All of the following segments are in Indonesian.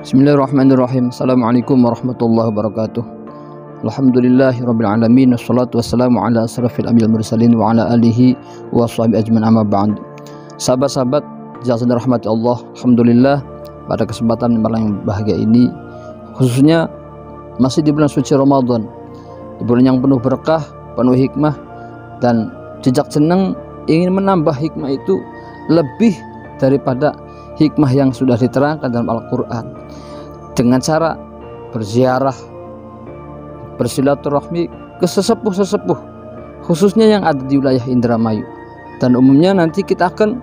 Bismillahirrahmanirrahim. Assalamualaikum warahmatullahi wabarakatuh. Alhamdulillahirabbil alamin wassalatu wassalamu ala asrafil anbiya'il mursalin wa ala alihi wa sahbihi ajmain amma ba'd. Sahabat-sahabat yang dirahmati Allah, alhamdulillah pada kesempatan malam yang bahagia ini, khususnya masih di bulan suci Ramadan, di bulan yang penuh berkah, penuh hikmah, dan jejak senang ingin menambah hikmah itu lebih daripada hikmah yang sudah diterangkan dalam Al-Quran, dengan cara berziarah, bersilaturahmi ke sesepuh-sesepuh, khususnya yang ada di wilayah Indramayu. Dan umumnya nanti kita akan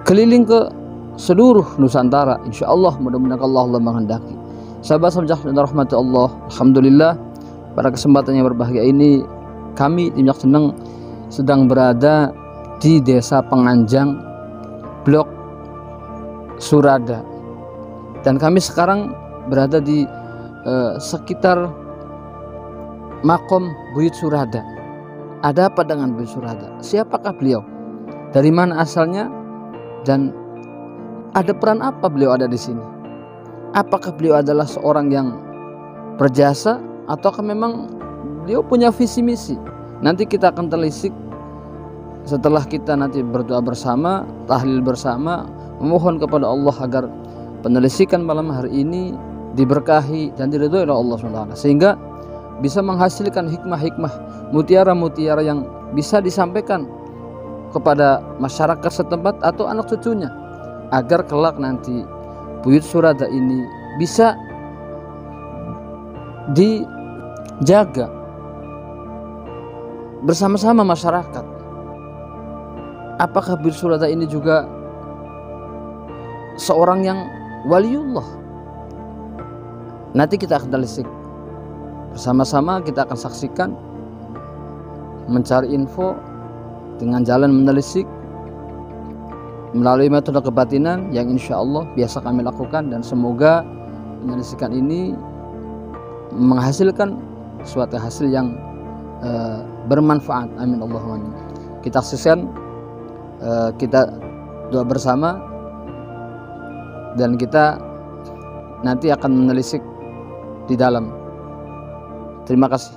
keliling ke seluruh Nusantara, insya Allah, mudah-mudahan Allah menghendaki. Sahabat-sahabat yang rahmati Allah, alhamdulillah pada kesempatan yang berbahagia ini kami tim Jak Seneng sedang berada di Desa Penganjang, Blok Surada, dan kami sekarang berada di sekitar makom Buyut Surada. Ada apa dengan Buyut Surada? Siapakah beliau? Dari mana asalnya? Dan ada peran apa beliau ada di sini? Apakah beliau adalah seorang yang berjasa ataukah memang beliau punya visi misi? Nanti kita akan telisik setelah kita nanti berdoa bersama, tahlil bersama, memohon kepada Allah agar penelisikan malam hari ini diberkahi dan diridhoi oleh Allah SWT, sehingga bisa menghasilkan hikmah-hikmah, mutiara-mutiara yang bisa disampaikan kepada masyarakat setempat atau anak cucunya, agar kelak nanti Buyut Surada ini bisa dijaga bersama-sama masyarakat. Apakah Buyut Surada ini juga seorang yang waliullah? Nanti kita akan telisik bersama-sama, kita akan saksikan, mencari info dengan jalan menelisik melalui metode kebatinan yang insya Allah biasa kami lakukan, dan semoga penelisikan ini menghasilkan suatu hasil yang bermanfaat. Amin Allahumma amin. Kita saksikan, kita doa bersama, dan kita nanti akan menelisik di dalam. Terima kasih.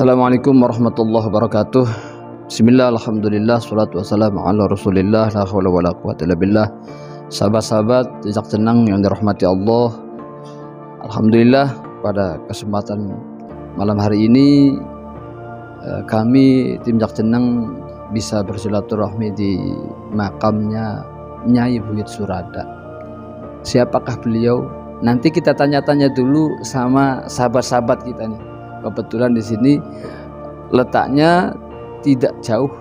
Assalamualaikum warahmatullahi wabarakatuh. Bismillah, alhamdulillah, salatu wassalamu ala rasulillah, la hawla wa la quwwata illa billah. Sahabat-sahabat jejak tenang yang dirahmati Allah, alhamdulillah pada kesempatan malam hari ini kami tim Jak Ceneng bisa bersilaturahmi di makamnya Nyai Buyut Surada. Siapakah beliau? Nanti kita tanya-tanya dulu sama sahabat-sahabat kita nih. Kebetulan di sini letaknya tidak jauh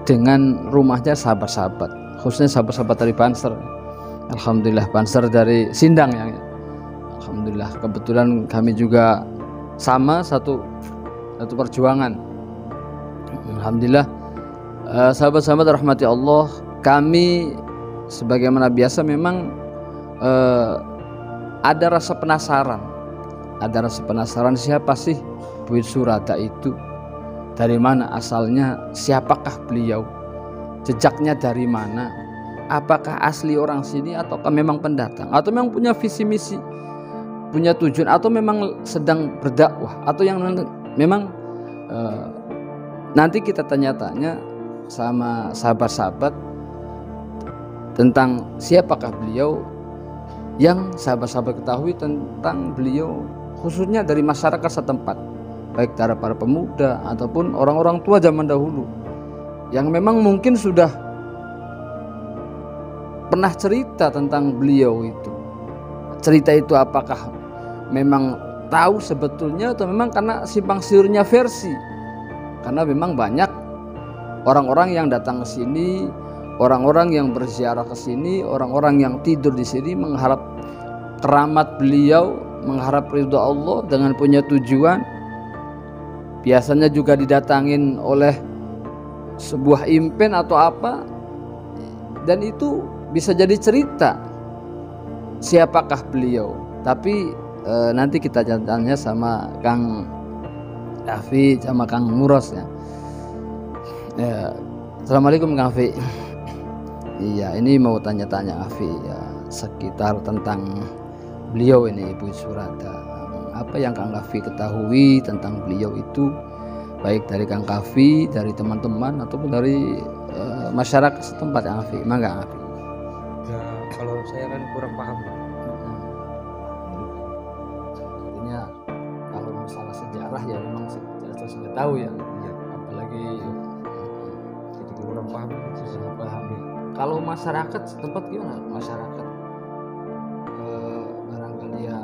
dengan rumahnya sahabat-sahabat, khususnya sahabat-sahabat dari Banser. Alhamdulillah, Banser dari Sindang ya. Alhamdulillah, kebetulan kami juga sama satu perjuangan. Alhamdulillah, sahabat-sahabat rahmati Allah, kami sebagaimana biasa memang ada rasa penasaran. Ada rasa penasaran siapa sih Buyut Surada itu, dari mana asalnya, siapakah beliau, jejaknya dari mana, apakah asli orang sini ataukah memang pendatang, atau memang punya visi misi, punya tujuan, atau memang sedang berdakwah, atau yang memang nanti kita tanya-tanya sama sahabat-sahabat tentang siapakah beliau, yang sahabat-sahabat ketahui tentang beliau khususnya dari masyarakat setempat, baik dari para pemuda ataupun orang-orang tua zaman dahulu yang memang mungkin sudah pernah cerita tentang beliau itu. Cerita itu apakah memang tahu sebetulnya atau memang karena simpang siurnya versi, karena memang banyak orang-orang yang datang ke sini, orang-orang yang berziarah ke sini, orang-orang yang tidur di sini mengharap keramat beliau, mengharap ridho Allah dengan punya tujuan. Biasanya juga didatangin oleh sebuah impen atau apa, dan itu bisa jadi cerita siapakah beliau. Tapi nanti kita tanya sama Kang Kafi sama Kang Muros ya. Assalamualaikum Kang Kafi. Iya, ini mau tanya-tanya Kafi ya, sekitar tentang beliau ini Buyut Surada. Apa yang Kang Kafi ketahui tentang beliau itu, baik dari Kang Kafi, dari teman-teman ataupun dari masyarakat setempat Kang Kafi? Mangga Kang Kafi. Ya, kalau saya kan kurang paham. Artinya kalau masalah sejarah ya memang saya sudah tahu ya. Apalagi Jadi kurang paham. paham ya. Kalau masyarakat setempat gimana? Masyarakat barangkali ya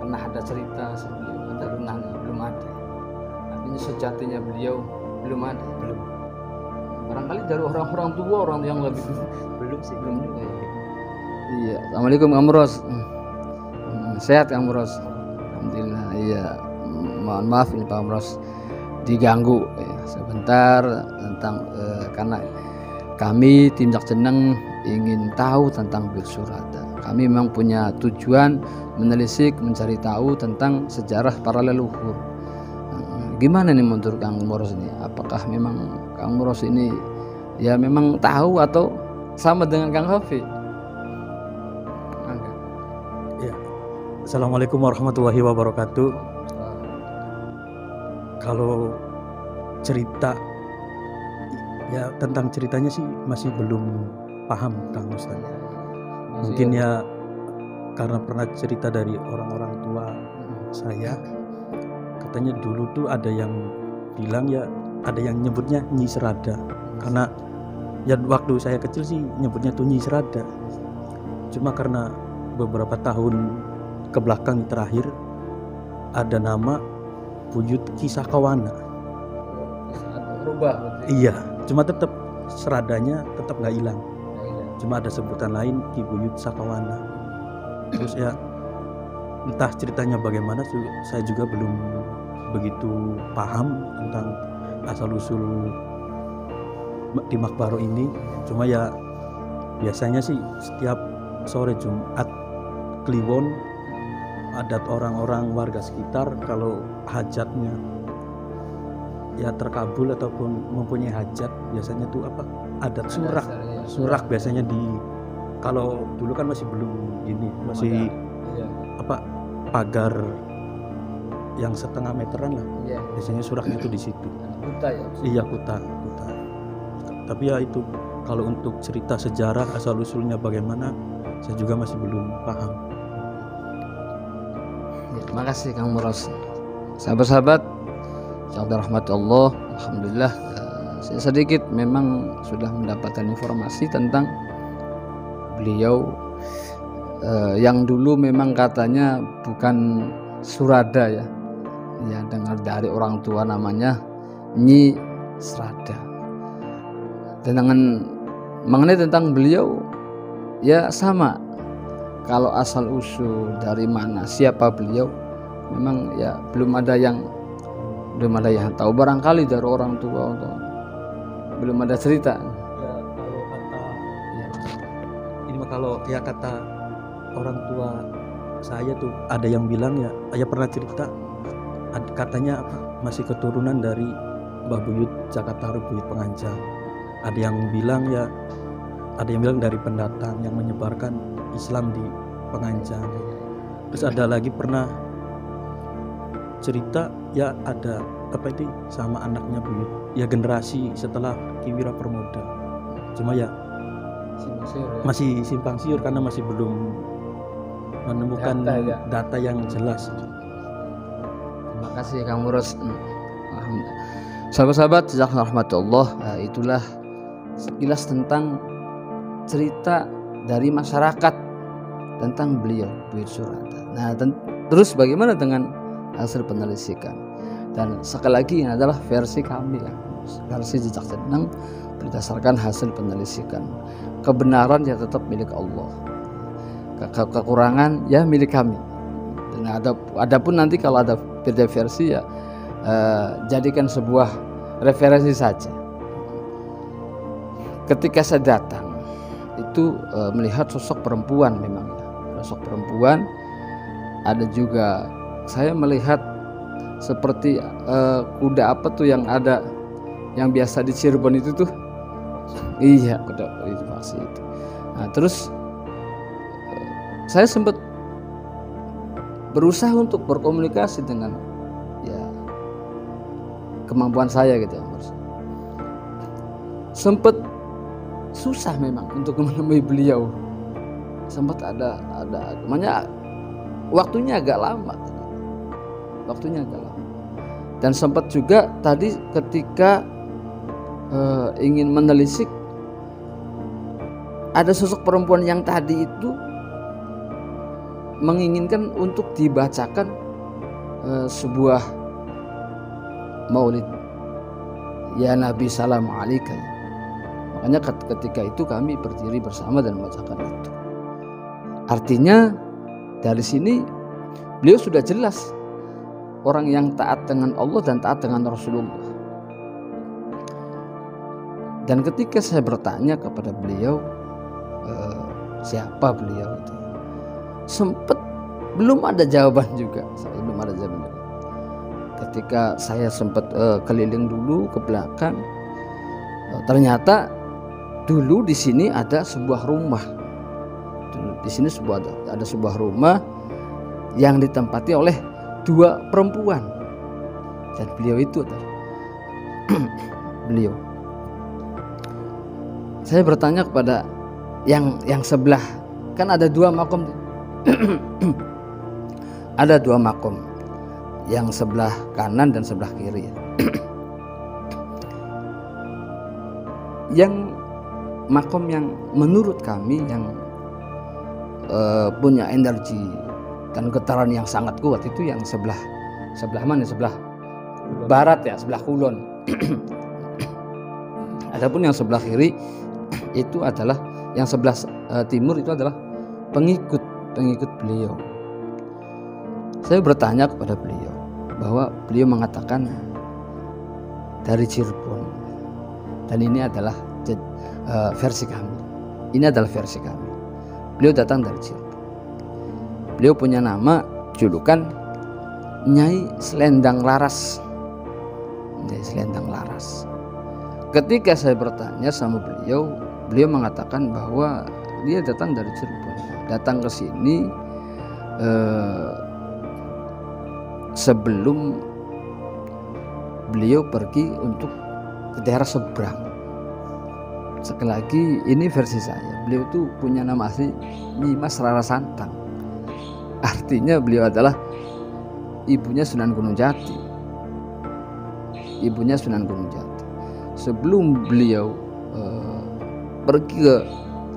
pernah ada cerita sebelum ada renang, belum ada. Artinya sejatinya beliau belum ada. Belum. Barangkali dari orang-orang tua, orang yang lebih Belum sih. belum juga ya. Iya. Assalamualaikum Kang Muros. Sehat Kang Muros? Alhamdulillah. Iya. Mohon maaf ini Pak Muros diganggu ya, sebentar tentang karena kami tim Jak Ceneng ingin tahu tentang Buyut Surada. Kami memang punya tujuan menelisik, mencari tahu tentang sejarah para leluhur. Gimana nih menurut Kang Muros ini? Apakah memang Kang Muros ini ya memang tahu atau sama dengan Kang Kafi? Ya. Assalamualaikum warahmatullahi wabarakatuh. Kalau cerita ya, tentang ceritanya sih masih belum paham Kang Ustaz. Mungkin ya karena pernah cerita dari orang-orang tua saya, katanya dulu tuh ada yang bilang ya, ada yang nyebutnya Nyi Serada, karena ya waktu saya kecil sih nyebutnya tuh Nyi Serada. Cuma karena beberapa tahun ke belakang terakhir ada nama Buyut Kisakawana. Berubah. Iya, cuma tetap seradanya tetap nggak hilang. Cuma ada sebutan lain Ki Buyut Sakawana. Terus ya entah ceritanya bagaimana, saya juga belum begitu paham tentang asal usul di Makbaro ini. Cuma ya biasanya sih setiap sore Jumat Kliwon, adat orang-orang warga sekitar kalau hajatnya ya terkabul ataupun mempunyai hajat, biasanya tuh apa, adat surak biasanya di, kalau dulu kan masih belum gini, masih apa, pagar yang setengah meteran lah. Iya. Biasanya suraknya itu di situ. Kuta ya. Iya, kuta. Tapi ya itu, kalau untuk cerita sejarah asal usulnya bagaimana, saya juga masih belum paham. Ya, terima kasih Kang Muros. Sahabat-sahabat, insyaallah rahmat Allah, alhamdulillah saya sedikit memang sudah mendapatkan informasi tentang beliau yang dulu memang katanya bukan Surada ya. Ya, dengar dari orang tua namanya Nyi Srada. Dan dengan mengenai tentang beliau ya sama. Kalau asal usul dari mana siapa beliau memang ya belum ada yang tahu, barangkali dari orang tua atau belum ada cerita. Ya, kalau kata ini mah kalau ya kata orang tua saya tuh ada yang bilang ya pernah cerita katanya masih keturunan dari Mbah Buyut Jakarta Buyut Pengancam. Ada yang bilang dari pendatang yang menyebarkan Islam di Pengancam. Terus ada lagi pernah cerita ya ada sama anaknya Buyut ya generasi setelah Ki Wira Permuda. Cuma ya masih simpang siur karena masih belum menemukan data yang jelas. Terima kasih Kang Muros. Sahabat-sahabat, jazakallahu rahmatullah. Itulah sekilas tentang cerita dari masyarakat tentang beliau Buyut Surada. Nah, terus bagaimana dengan hasil penelusuran? Dan sekali lagi ini adalah versi kami ya, versi Jejak Jenang berdasarkan hasil penelusuran. Kebenaran ya tetap milik Allah. Kekurangan ya milik kami. Dan adapun nanti kalau ada beda versi ya jadikan sebuah referensi saja. Ketika saya datang itu melihat sosok perempuan memang ya. Sosok perempuan, ada juga saya melihat seperti kuda apa tuh yang ada yang biasa di Cirebon itu tuh. Iya, kuda itu pasti itu. Nah, terus saya sempat berusaha untuk berkomunikasi dengan ya kemampuan saya gitu ya, sempat susah memang untuk menemui beliau. Sempat ada namanya waktunya agak lama. Dan sempat juga tadi ketika ingin menelisik ada sosok perempuan yang tadi itu menginginkan untuk dibacakan sebuah maulid ya Nabi salam alaika. Makanya ketika itu kami berdiri bersama dan membacakan itu. Artinya dari sini beliau sudah jelas orang yang taat dengan Allah dan taat dengan Rasulullah. Dan ketika saya bertanya kepada beliau siapa beliau itu, sempat belum ada jawaban juga. Ketika saya sempat keliling dulu ke belakang, ternyata dulu di sini ada sebuah rumah. Di sini ada sebuah rumah yang ditempati oleh dua perempuan, dan beliau itu adalah beliau. Saya bertanya kepada yang sebelah, kan ada dua makom. Ada dua makom, yang sebelah kanan dan sebelah kiri. Yang makom yang menurut kami yang punya energi dan getaran yang sangat kuat itu yang sebelah mana? Sebelah barat ya, sebelah kulon. Adapun yang sebelah kiri itu adalah yang sebelah timur itu adalah pengikut beliau. Saya bertanya kepada beliau bahwa beliau mengatakan dari Cirebon, dan ini adalah versi kami. Ini adalah versi kami. Beliau datang dari Cirebon. Beliau punya nama julukan Nyai Selendang Laras. Nyai Selendang Laras. Ketika saya bertanya sama beliau mengatakan bahwa dia datang dari Cirebon, datang ke sini sebelum beliau pergi untuk ke daerah seberang. Sekali lagi ini versi saya, beliau itu punya nama asli Nyimas Rara Santang. Artinya beliau adalah ibunya Sunan Gunung Jati. Ibunya Sunan Gunung Jati. Sebelum beliau pergi ke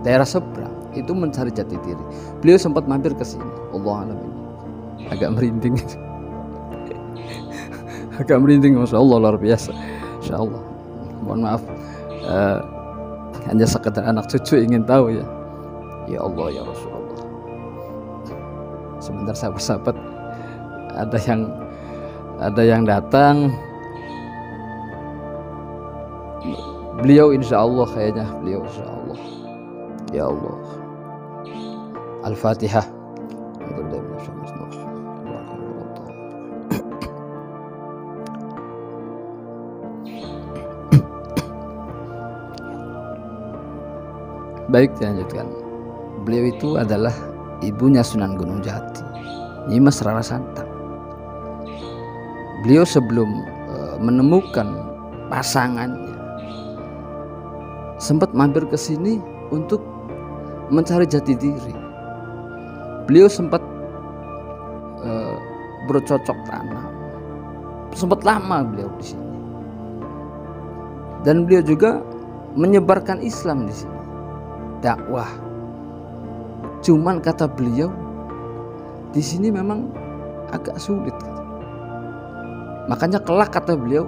daerah seberang itu mencari jati diri, beliau sempat mampir ke sini. Allah alam, ini agak merinding. Agak merinding, masya Allah, luar biasa. Insya Allah, mohon maaf, hanya sekedar anak cucu ingin tahu ya. Ya Allah ya Rasulullah. Sebentar sahabat-sahabat, ada yang datang. Beliau insya Allah, kayaknya beliau insya Allah. Ya Allah. Al-Fatihah. Baik, dilanjutkan. Beliau itu adalah ibunya Sunan Gunung Jati, Nyimas Rara Santang. Beliau sebelum menemukan pasangannya sempat mampir ke sini untuk mencari jati diri. Beliau sempat bercocok tanam, sempat lama beliau di sini, dan beliau juga menyebarkan Islam di sini, dakwah. Cuman kata beliau, di sini memang agak sulit. Makanya kelak kata beliau,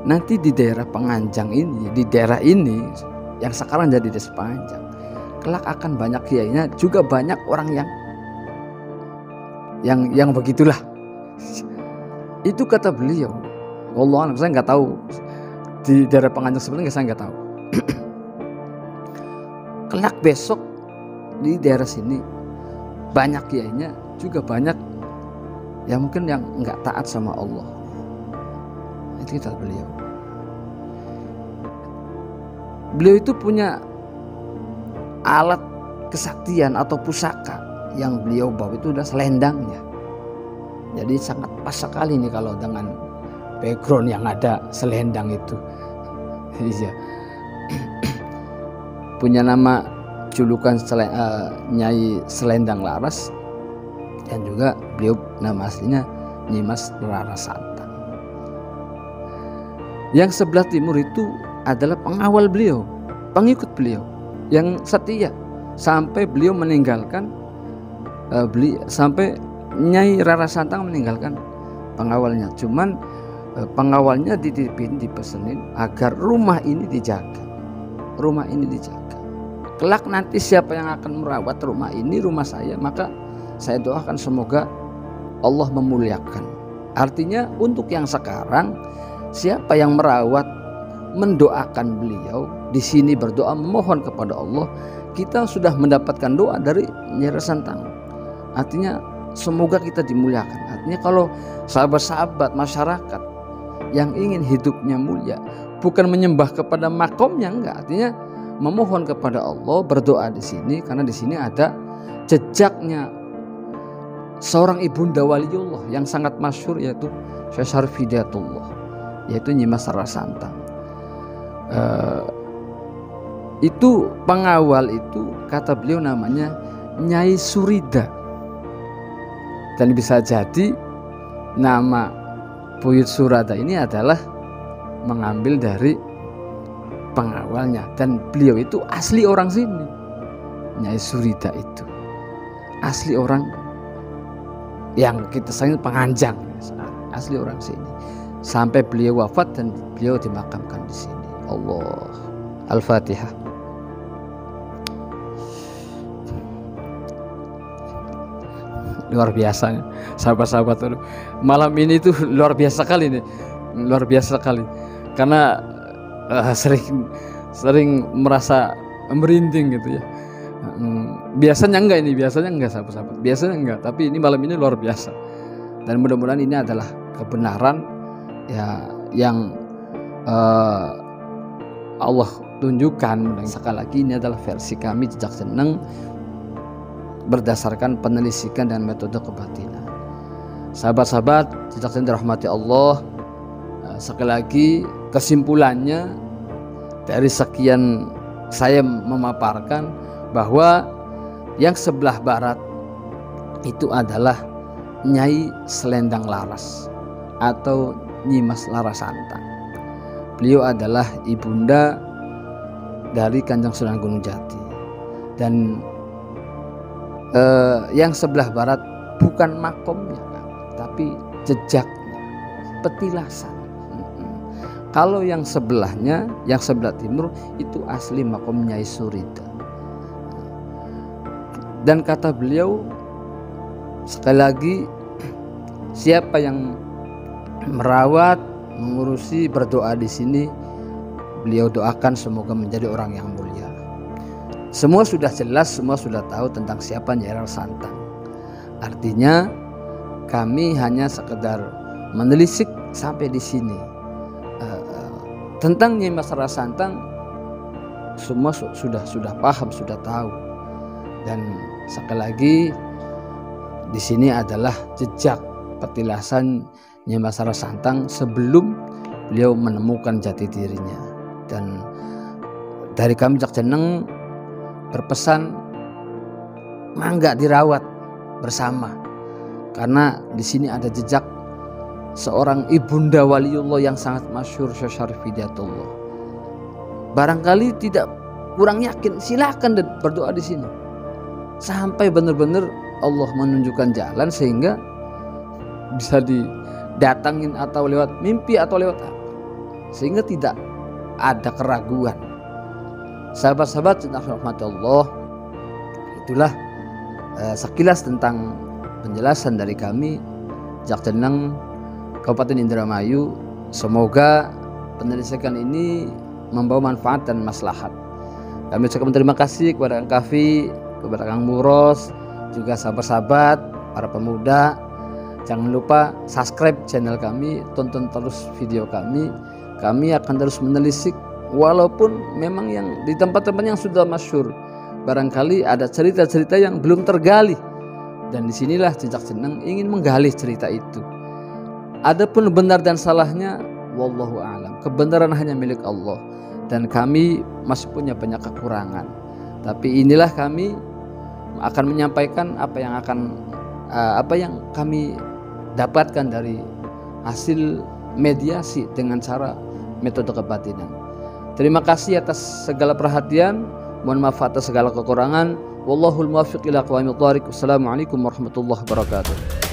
nanti di daerah Penganjang ini, di daerah ini yang sekarang jadi desa Penganjang, kelak akan banyak kiainya, juga banyak orang yang begitulah. Itu kata beliau. Wallahu a'lam, saya nggak tahu di daerah Penganjang sebenarnya, saya nggak tahu. Kelak besok di daerah sini banyak kiainya, juga banyak yang mungkin yang nggak taat sama Allah. Itu kata beliau. Beliau itu punya alat kesaktian atau pusaka yang beliau bawa itu udah selendangnya. Jadi sangat pas sekali nih kalau dengan background yang ada selendang itu. Iya. Punya nama julukan Nyai Selendang Laras, dan juga beliau nama aslinya Nyimas Rara Santang. Yang sebelah timur itu adalah pengawal beliau, pengikut beliau yang setia sampai beliau meninggalkan sampai Nyai Rara Santang meninggalkan pengawalnya. Cuman pengawalnya dititipin, dipesenin agar rumah ini dijaga. Rumah ini dijaga. Kelak nanti siapa yang akan merawat rumah ini, rumah saya, maka saya doakan semoga Allah memuliakan. Artinya untuk yang sekarang, siapa yang merawat, mendoakan beliau di sini, berdoa memohon kepada Allah, kita sudah mendapatkan doa dari Nyai Rara Santang. Artinya semoga kita dimuliakan. Artinya kalau sahabat-sahabat masyarakat yang ingin hidupnya mulia, bukan menyembah kepada makomnya, enggak, artinya memohon kepada Allah, berdoa di sini, karena di sini ada jejaknya seorang ibunda waliullah yang sangat masyhur, yaitu Syekh Syarif Hidayatullah, yaitu Nyimas Rara Santang. Itu pengawal itu kata beliau namanya Nyai Surida, dan bisa jadi nama Buyut Surada ini adalah mengambil dari pengawalnya, dan beliau itu asli orang sini. Nyai Surida itu asli orang yang kita sayang Penganjang, asli orang sini, sampai beliau wafat dan beliau dimakamkan di sini. Allah. Al-Fatihah. Luar biasa sahabat-sahabat, malam ini tuh luar biasa kali nih, luar biasa sekali, karena sering merasa merinding gitu ya. Biasanya enggak sahabat-sahabat, biasanya enggak, tapi ini malam ini luar biasa, dan mudah-mudahan ini adalah kebenaran ya yang Allah tunjukkan. Sekali lagi, ini adalah versi kami Jejak Jeneng berdasarkan penelitian dan metode kebatinan. Sahabat-sahabat jejak yang dirahmati Allah, sekali lagi kesimpulannya dari sekian saya memaparkan bahwa yang sebelah barat itu adalah Nyai Selendang Laras atau Nyimas Larasantang. Beliau adalah ibunda dari Kanjeng Sunan Gunung Jati. Dan yang sebelah barat bukan makomnya, tapi jejaknya, petilasan. Kalau yang sebelahnya, yang sebelah timur itu asli makom Nyai Surida. Dan kata beliau, sekali lagi, siapa yang merawat, mengurusi, berdoa di sini, beliau doakan semoga menjadi orang yang mulia. Semua sudah jelas, semua sudah tahu tentang siapa Nyai Rara Santang. Artinya kami hanya sekedar menelisik sampai di sini. Tentang Nyai Rara Santang semua sudah paham, sudah tahu. Dan sekali lagi di sini adalah jejak petilasan Nyai Rara Santang sebelum beliau menemukan jati dirinya. Dan dari kami Jak Jeneng berpesan mangga dirawat bersama, karena di sini ada jejak seorang ibunda waliullah yang sangat masyhur, Syekh Syarif Hidayatullah. Barangkali tidak kurang yakin, silakan berdoa di sini sampai benar-benar Allah menunjukkan jalan sehingga bisa didatangin atau lewat mimpi atau lewat apa, sehingga tidak ada keraguan. Sahabat-sahabat yang dirahmati Allah, itulah sekilas tentang penjelasan dari kami Jak Jeneng Kabupaten Indramayu. Semoga penelitian ini membawa manfaat dan maslahat. Kami ucapkan terima kasih kepada Kang Kafi, kepada Kang Muros, juga sahabat-sahabat, para pemuda. Jangan lupa subscribe channel kami, tonton terus video kami. Kami akan terus menelisik, walaupun memang yang di tempat-tempat yang sudah masyhur, barangkali ada cerita-cerita yang belum tergali. Dan disinilah Jejak Jeneng ingin menggali cerita itu. Adapun benar dan salahnya, wallahu a'lam. Kebenaran hanya milik Allah, dan kami masih punya banyak kekurangan. Tapi inilah kami akan menyampaikan apa yang kami dapatkan dari hasil mediasi dengan cara metode kebatinan. Terima kasih atas segala perhatian. Mohon maaf atas segala kekurangan. Wallahul muwaffiq ila aqwamit thoriq. Wassalamualaikum warahmatullahi wabarakatuh.